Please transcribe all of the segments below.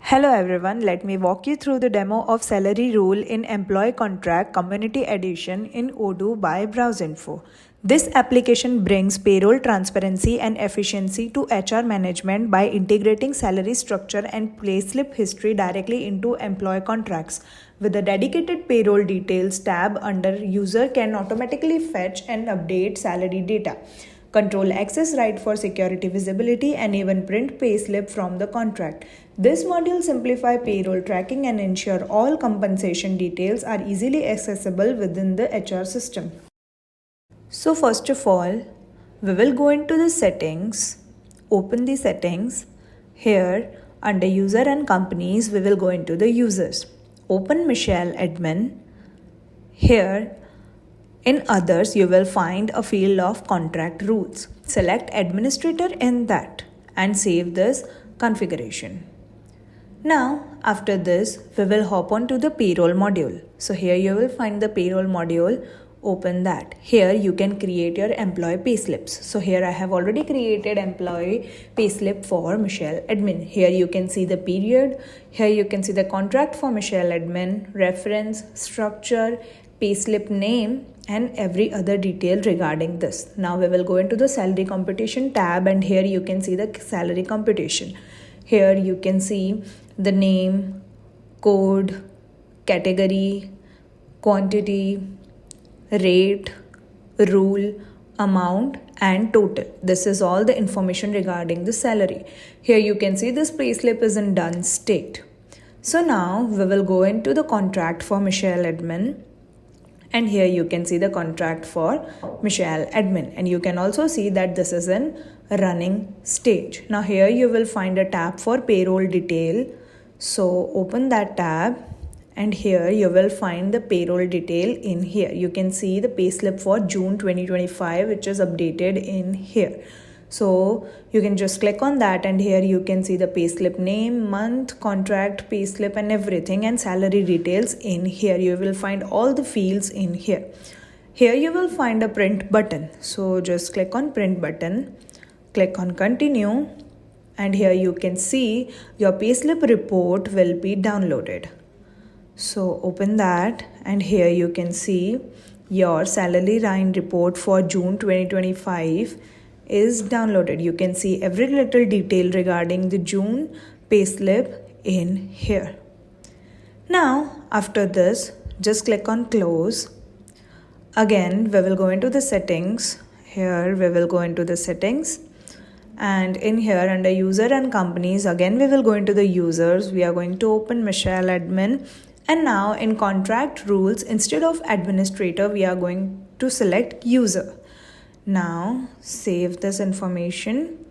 Hello everyone, let me walk you through the demo of salary rule in Employee Contract Community Edition in Odoo by BrowseInfo. This application brings payroll transparency and efficiency to HR management by integrating salary structure and payslip history directly into employee contracts. With a dedicated Payroll Details tab under, user can automatically fetch and update salary data, control access right for security visibility, and even print payslip from the contract. This module simplifies payroll tracking and ensure all compensation details are easily accessible within the HR system. So first of all, we will go into the settings, open the settings. Here under user and companies, we will go into the users. Open Michelle admin. Here in others, you will find a field of contract rules. Select administrator in that and save this configuration. Now, after this, we will hop on to the payroll module. So here you will find the payroll module. Open that. Here you can create your employee payslips. So here I have already created employee payslip for Michelle admin. Here you can see the period. Here you can see the contract for Michelle admin, reference, structure, payslip name, and every other detail regarding this. Now we will go into the salary computation tab, and here you can see the salary computation. Here you can see the name, code, category, quantity, rate, rule, amount, and total. This is all the information regarding the salary. Here you can see this payslip is in done state. So now we will go into the contract for Michelle admin. And here you can see the contract for Michelle admin, and you can also see that this is in running stage. Now here you will find a tab for payroll detail. So open that tab, and here you will find the payroll detail in here. You can see the payslip for June 2025, which is updated in here. So you can just click on that, and here you can see the payslip name, month, contract, payslip, and everything, and salary details in here. You will find all the fields in here. Here you will find a print button. So just click on print button, click on continue, and here you can see your payslip report will be downloaded. So open that, and here you can see your salary line report for June 2025 is downloaded. You can see every little detail regarding the June payslip in here. Now after this, just click on close. Again we will go into the settings. Here we will go into the settings, and in here under user and companies, again we will go into the users. We are going to open Michelle admin, and now in contract rules, instead of administrator, we are going to select user. Now save this information,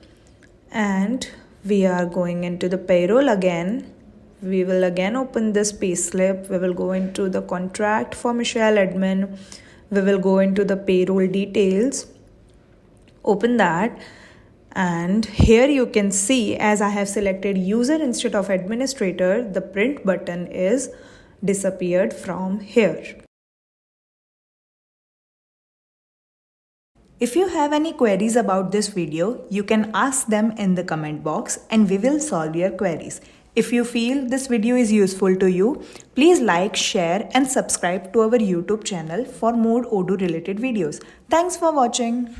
and we are going into the payroll again. We will again open this payslip. We will go into the contract for Michelle admin. We will go into the payroll details. Open that, and here you can see, as I have selected user instead of administrator, the print button is disappeared from here. If you have any queries about this video, you can ask them in the comment box, and we will solve your queries. If you feel this video is useful to you, please like, share, and subscribe to our YouTube channel for more Odoo related videos. Thanks for watching.